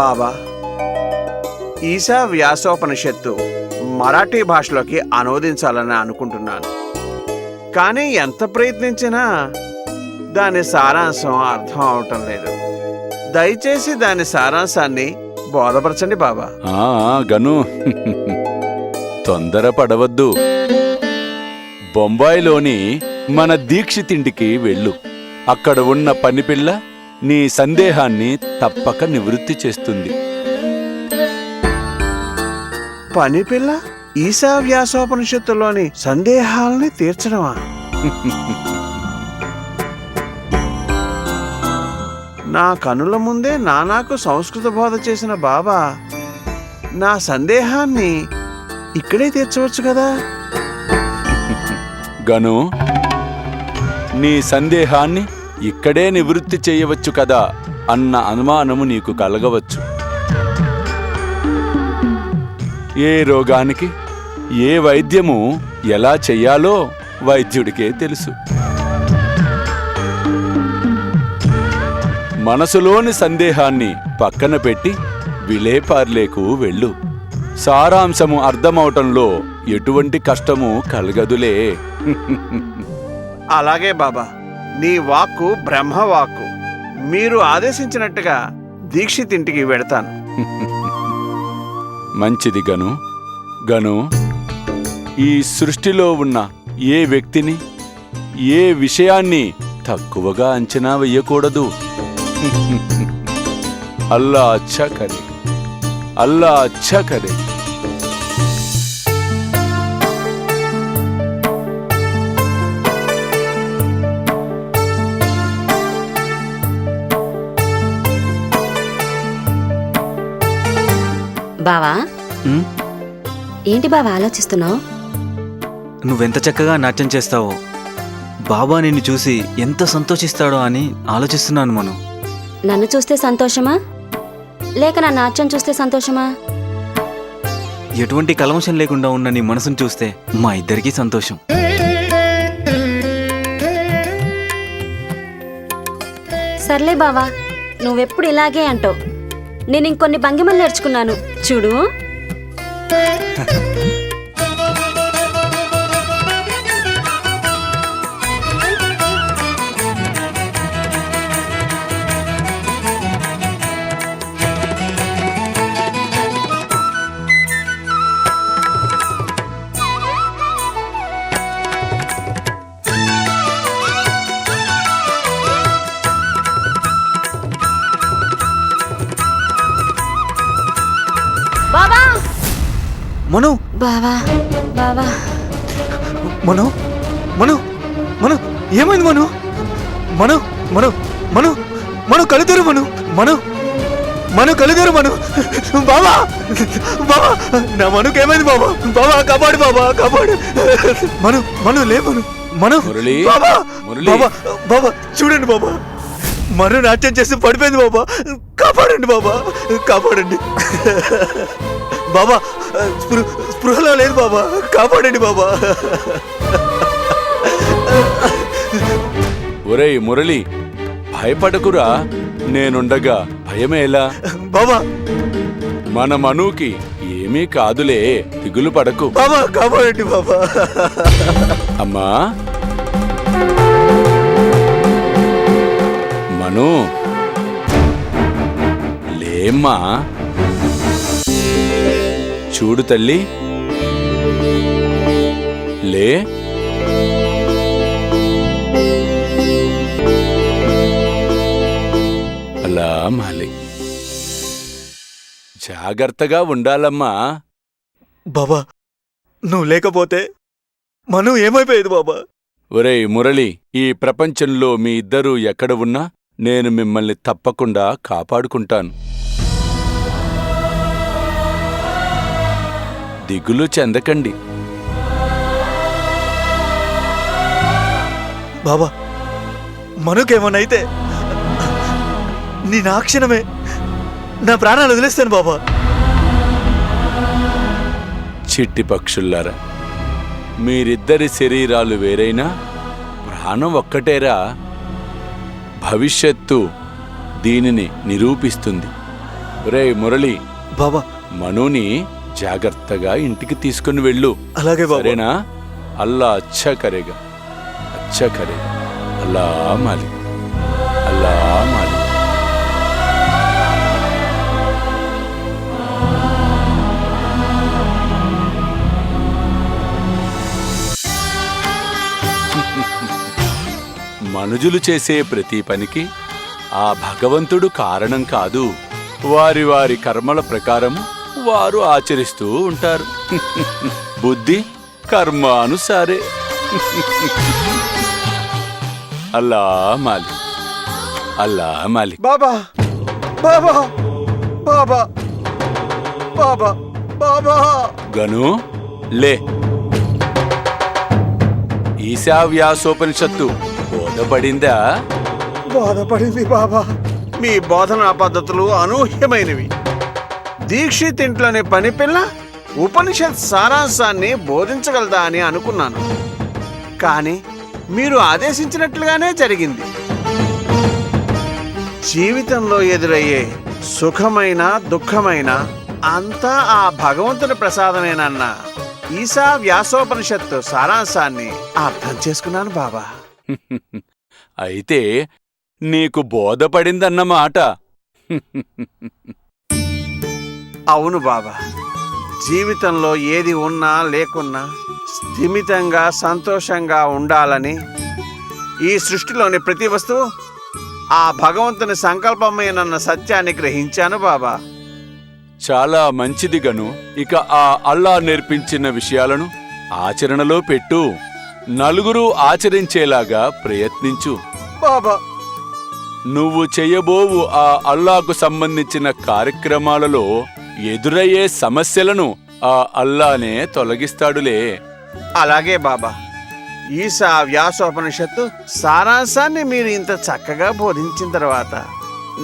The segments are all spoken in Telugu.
బాబా, ఈశా వ్యాసోపనిషత్తు మరాఠీ భాషలోకి అనువదించాలని అనుకుంటున్నాను. కానీ ఎంత ప్రయత్నించినా దాని సారాంశం అర్థం అవటం లేదు. దయచేసి దాని సారాంశాన్ని బోధపరచండి బాబా. గను, తొందరపడవద్దు. బొంబాయిలోని మన దీక్షితింటికి వెళ్ళు. అక్కడ ఉన్న పనిపిల్ల నీ సందేహాన్ని తప్పక నివృత్తి చేస్తుంది. పనిపిల్ల ఈశా వ్యాసోపనిషత్తులోని సందేహాలని తీర్చడమా? నా కనుల ముందే నానాకు సంస్కృత బోధ చేసిన బాబా నా సందేహాన్ని ఇక్కడే తీర్చవచ్చు కదా. గను, నీ సందేహాన్ని ఇక్కడే నివృత్తి చేయవచ్చు కదా అన్న అనుమానము నీకు కలగవచ్చు. ఏ రోగానికి ఏ వైద్యము ఎలా చెయ్యాలో వైద్యుడికే తెలుసు. మనసులోని సందేహాన్ని పక్కన పెట్టి విలేపార్లేకు వెళ్ళు. సారాంశము అర్థమవటంలో ఎటువంటి కష్టము కలగదులే. అలాగే బాబా, నీ వాక్కు బ్రహ్మవాక్కు. మీరు ఆదేశించినట్టుగా దీక్షితింటికి వెడతాను. మంచిది గను. గను, ఈ సృష్టిలో ఉన్న ఏ వ్యక్తిని ఏ విషయాన్ని తక్కువగా అంచనా వెయ్యకూడదు. అల్లా అచ్చా కరే, అల్లా అచ్చా కరే. బావా, ఏంటి బావా ఆలోచిస్తున్నావు? నువ్వెంత చక్కగా నాట్యం చేస్తావో, బాబా నిన్ను చూసి ఎంత సంతోషిస్తాడో అని ఆలోచిస్తున్నాను. మనం నన్ను చూస్తే సంతోషమా లేక నా నాట్యం చూస్తే సంతోషమా? ఎటువంటి కల్మషం లేకుండా ఉన్న నీ మనసును చూస్తే మా ఇద్దరికీ సంతోషం. సర్లే బావా, నువ్వెప్పుడు ఇలాగే అంటావు. నేను ఇంకొన్ని భంగిమలు నేర్చుకున్నాను చూడు. బావా, మను, బావా, బావా, మను, మను, మను, ఏమైంది మను? మను, మను, మను, మను కలుదేరు. మను, మను, మను కలుదేరు. మను, బాబా, బాబా, నా మనుకు ఏమైంది బాబా? బాబా కాపాడు, బాబా కాపాడు. మను, మను లే. మను, మను, మురళి, బాబా, మురళి. బాబా, బాబా చూడండి బాబా, మను నాట్యం చేసి పడిపోయింది బాబా. కాపాడండి బాబా, కాపాడండి బాబా. స్పృహలో లేదు బాబా, కాపాడండి బాబా. ఒరేయ్ మురళి, భయపడకురా. నేనుండగా భయమేలా? బాబా, మన మనుకి ఏమీ కాదులే, దిగులు పడకు. బాబా కాపాడండి బాబా. అమ్మా మను, లేమ్మా. చూడు తల్లి, లే. అలా మాలి, జాగ్రత్తగా ఉండాలమ్మా. బాబా, నువ్వు లేకపోతే మను ఏమైపోయేది బాబా. ఒరేయ్ మురళి, ఈ ప్రపంచంలో మీ ఇద్దరూ ఎక్కడ ఉన్నా నేను మిమ్మల్ని తప్పకుండా కాపాడుకుంటాను. దిగులు చెందకండి. బాబా, మనుకేమన్నైతే నీ నా క్షణమే నా ప్రాణాలు వదిలేస్తాను బాబా. చిట్టి పక్షుల్లారా, మీరిద్దరి శరీరాలు వేరైనా ప్రాణం ఒక్కటేరా. భవిష్యత్తు దీనిని నిరూపిస్తుంది. రే మురళి, బాబా. మనుని జాగ్రత్తగా ఇంటికి తీసుకుని వెళ్ళు. అలాగే బాబా. సరేనా? అల్లా అచ్చా కరేగా, అచ్చా కరేగా. అల్లా మాలిక్, అల్లా మాలిక్. మనుజులు చేసే ప్రతి పనికి ఆ భగవంతుడు కారణం కాదు. వారి వారి కర్మల ప్రకారం వారు ఆచరిస్తూ ఉంటారు. బుద్ధి కర్మానుసారే. అల్లా మాలిక్, అల్లా మాలిక్. బాబా బాబా బాబా బాబా బాబా గను లే. ఈశావ్యాసోపనిషత్తు బోధపడిందా? బోధపడింది బాబా. మీ బోధనా పద్ధతులు అనూహ్యమైనవి. దీక్షిత్ ఇంట్లోని పని పిల్ల ఉపనిషత్ సారాంశాన్ని బోధించగలదా అని అనుకున్నాను. కానీ మీరు ఆదేశించినట్లుగానే జరిగింది. జీవితంలో ఎదురయ్యే సుఖమైన దుఃఖమైన అంతా ఆ భగవంతుని ప్రసాదమేనన్న ఈశా వ్యాసోపనిషత్తు సారాంశాన్ని అర్థం చేసుకున్నాను బాబా. అయితే నీకు బోధపడిందన్నమాట. అవును బాబా. జీవితంలో ఏది ఉన్నా లేకున్నా స్థిమితంగా సంతోషంగా ఉండాలని, ఈ సృష్టిలోని ప్రతి వస్తువు ఆ భగవంతుని సంకల్పమేనన్న సత్యాన్ని గ్రహించాను బాబా. చాలా మంచిది గను. ఇక ఆ అల్లా నేర్పించిన విషయాలను ఆచరణలో పెట్టు. నలుగురు ఆచరించేలాగా ప్రయత్నించు. బాబా నువ్వు చెయ్యబోవు ఆ అల్లాకు సంబంధించిన కార్యక్రమాలలో ఎదురయ్యే సమస్యలను ఆ అల్లానే తొలగిస్తాడులే. అలాగే బాబా. ఈశా వ్యాసోపనిషత్తు సారాంశాన్ని మీరు ఇంత చక్కగా బోధించిన తర్వాత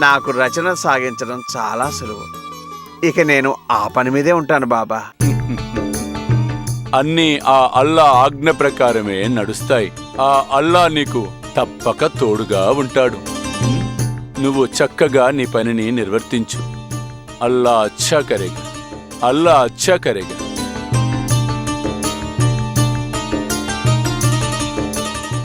నాకు రచన సాగించడం చాలా సులువు. ఇక నేను ఆ పని మీదే ఉంటాను బాబా. అన్నీ ఆ అల్లా ఆజ్ఞ ప్రకారమే నడుస్తాయి. ఆ అల్లా నీకు తప్పక తోడుగా ఉంటాడు. నువ్వు చక్కగా నీ పనిని నిర్వర్తించు. అల్లా అచ్చా కరేగా, అల్లా అచ్చా కరేగా.